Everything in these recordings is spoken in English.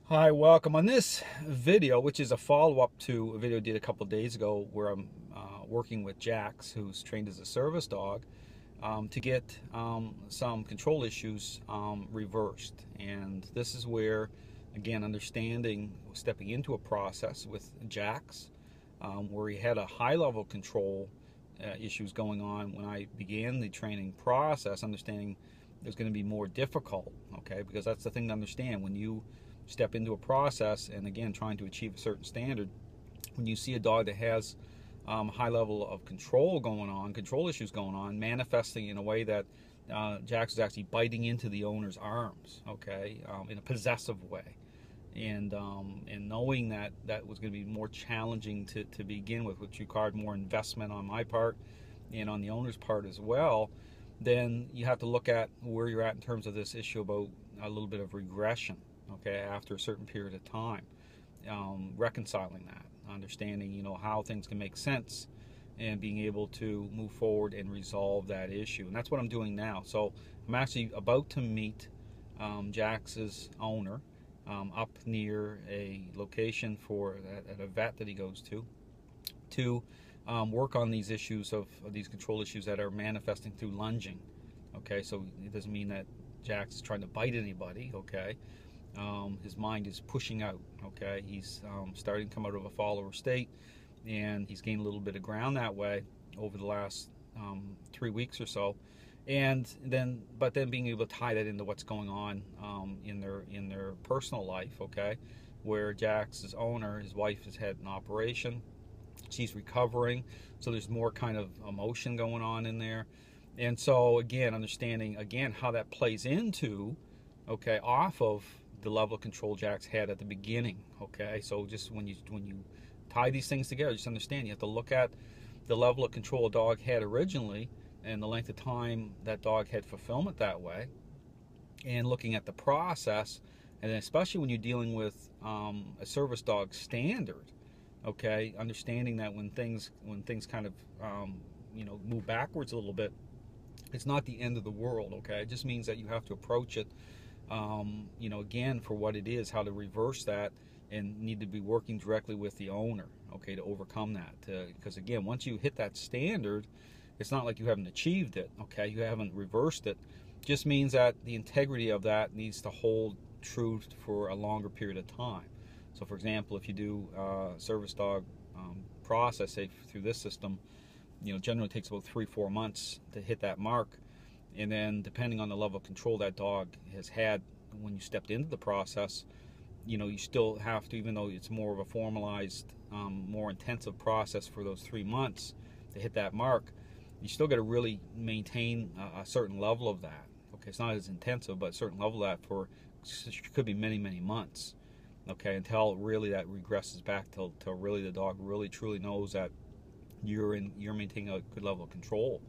Hi, welcome. On this video, which is a follow-up to a video I did a couple of days ago where I'm working with Jax, who's trained as a service dog, to get some control issues reversed. And this is where, again, understanding, stepping into a process with Jax, where he had a high level control issues going on when I began the training process, understanding there's going to be more difficult, okay? Because that's the thing to understand when you step into a process, and again, trying to achieve a certain standard, when you see a dog that has high level of control going on, control issues going on, manifesting in a way that Jax was actually biting into the owner's arms, okay, in a possessive way. And knowing that that was going to be more challenging to begin with, which required more investment on my part and on the owner's part as well, then you have to look at where you're at in terms of this issue about a little bit of regression, okay, after a certain period of time, reconciling that, understanding, how things can make sense and being able to move forward and resolve that issue. And that's what I'm doing now. So I'm actually about to meet Jax's owner up near a location at a vet that he goes to work on these issues of these control issues that are manifesting through lunging. Okay, so it doesn't mean that Jax is trying to bite anybody, okay? His mind is pushing out, okay? He's starting to come out of a follower state, and he's gained a little bit of ground that way over the last 3 weeks or so. But then being able to tie that into what's going on in their personal life, okay? Where Jax's owner, his wife, has had an operation. She's recovering, so there's more kind of emotion going on in there. And so again, understanding again how that plays into, okay, off of the level of control Jax had at the beginning, okay? So just when you tie these things together, just understand you have to look at the level of control a dog had originally and the length of time that dog had fulfillment that way, and looking at the process, and then especially when you're dealing with a service dog standard, okay, understanding that when things kind of move backwards a little bit, it's not the end of the world, okay? It just means that you have to approach it again, for what it is, how to reverse that, and need to be working directly with the owner, okay, to overcome that. Because again, once you hit that standard, it's not like you haven't achieved it, okay? You haven't reversed it. Just means that the integrity of that needs to hold true for a longer period of time. So for example, if you do service dog process, say through this system, generally it takes about 3-4 months to hit that mark. And then depending on the level of control that dog has had when you stepped into the process, you still have to, even though it's more of a formalized, more intensive process for those 3 months to hit that mark, you still got to really maintain a certain level of that. Okay, it's not as intensive, but a certain level of that for could be many, many months. Okay, until really that regresses back till really the dog really truly knows that you're maintaining a good level of control.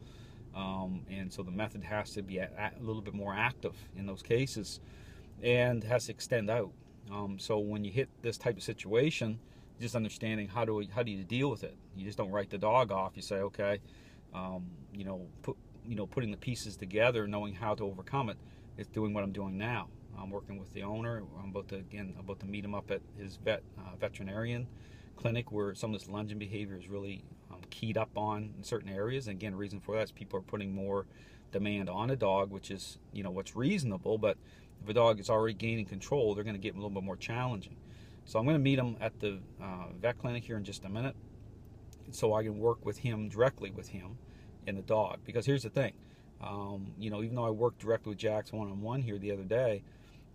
And so the method has to be a little bit more active in those cases, and has to extend out. So when you hit this type of situation, just understanding how do you deal with it. You just don't write the dog off. You say, okay, putting the pieces together, knowing how to overcome it. It's doing what I'm doing now. I'm working with the owner. I'm about to meet him up at his veterinarian clinic, where some of this lunging behavior is really keyed up on in certain areas. And again, the reason for that is people are putting more demand on a dog, which is what's reasonable. But if a dog is already gaining control, they're going to get a little bit more challenging. So I'm going to meet him at the vet clinic here in just a minute, so I can work with him directly with him and the dog. Because here's the thing, even though I worked directly with Jax one-on-one here the other day,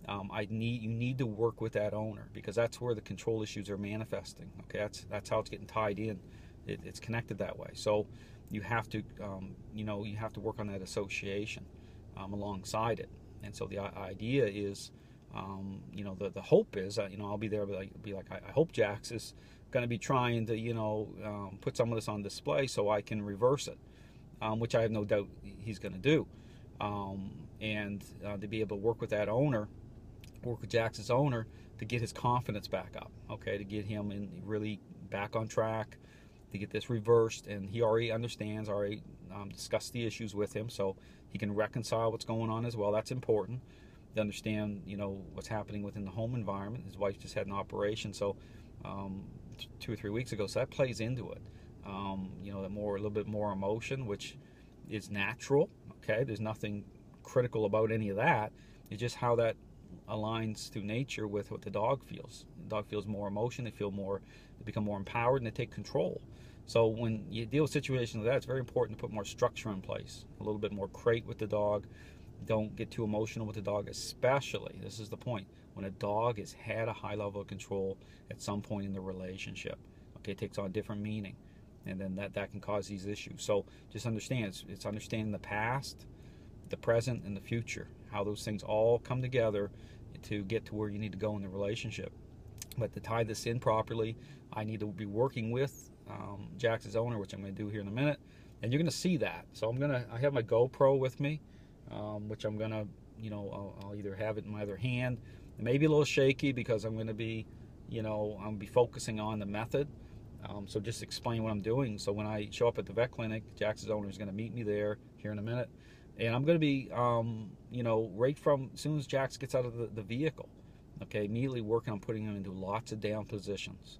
you need to work with that owner, because that's where the control issues are manifesting. Okay, that's how it's getting tied in. It's connected that way. So you have to you have to work on that association alongside it. And so the idea is, the hope is, I'll be there, be like, I hope Jax is going to be trying to put some of this on display so I can reverse it, which I have no doubt he's going to do, and to be able to work with that owner, work with Jax's owner, to get his confidence back up, okay, to get him really back on track, to get this reversed. And he already understands, discussed the issues with him, so he can reconcile what's going on as well. That's important. They understand, you know, what's happening within the home environment. His wife just had an operation, so 2 or 3 weeks ago, so that plays into it. You know, a little bit more emotion, which is natural. Okay, there's nothing critical about any of that. It's just how that aligns to nature with what the dog feels. The dog feels more emotion. They become more empowered, and they take control. So when you deal with situations like that, it's very important to put more structure in place, a little bit more crate with the dog. Don't get too emotional with the dog, especially, this is the point, when a dog has had a high level of control at some point in the relationship. Okay, it takes on a different meaning, and then that can cause these issues. So just understand, it's understanding the past, the present, and the future, how those things all come together to get to where you need to go in the relationship. But to tie this in properly, I need to be working with Jax's owner, which I'm going to do here in a minute, and you're going to see that. So I have my GoPro with me, which I'm going to, you know, I'll either have it in my other hand. It may be a little shaky because I'm going to be, you know, I'm going to be focusing on the method. So just explain what I'm doing. So when I show up at the vet clinic, Jax's owner is going to meet me there here in a minute, and I'm going to be, you know, right from as soon as Jax gets out of the vehicle, okay, immediately working on putting him into lots of down positions.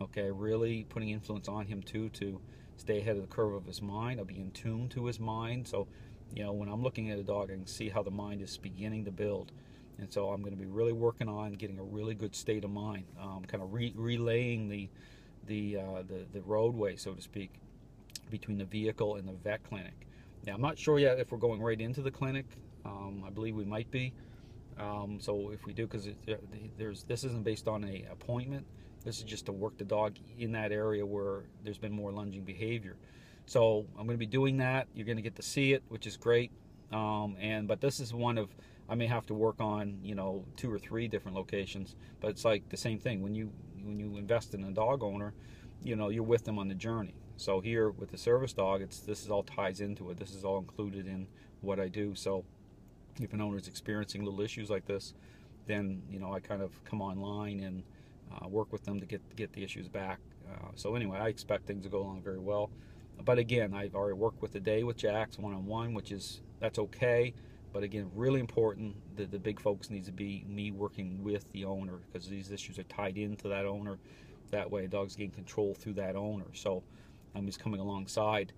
Okay, really putting influence on him too, to stay ahead of the curve of his mind. I'll be in tune to his mind. So, you know, when I'm looking at a dog, I can see how the mind is beginning to build. And so I'm going to be really working on getting a really good state of mind, kind of relaying the roadway, so to speak, between the vehicle and the vet clinic. Now, I'm not sure yet if we're going right into the clinic. I believe we might be. So if we do, because this isn't based on an appointment. This is just to work the dog in that area where there's been more lunging behavior. So I'm going to be doing that. You're going to get to see it, which is great. But this is one of, I may have to work on, you know, 2 or 3 different locations. But it's like the same thing. When you invest in a dog owner, you know, you're with them on the journey. So here with the service dog, this is all ties into it. This is all included in what I do. So if an owner is experiencing little issues like this, then, you know, I kind of come online and work with them to get the issues back. So anyway, I expect things to go along very well. But again, I've already worked with the day with Jax one-on-one, that's okay. But again, really important, the big focus needs to be me working with the owner, because these issues are tied into that owner. That way, dogs gain control through that owner. So I'm just coming alongside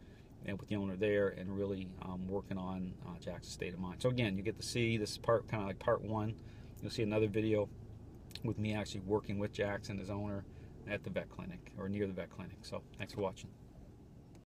and with the owner there and really working on Jax's state of mind. So again, you get to see this part, kind of like part 1. You'll see another video with me actually working with Jax and his owner at the vet clinic, or near the vet clinic. So thanks for watching.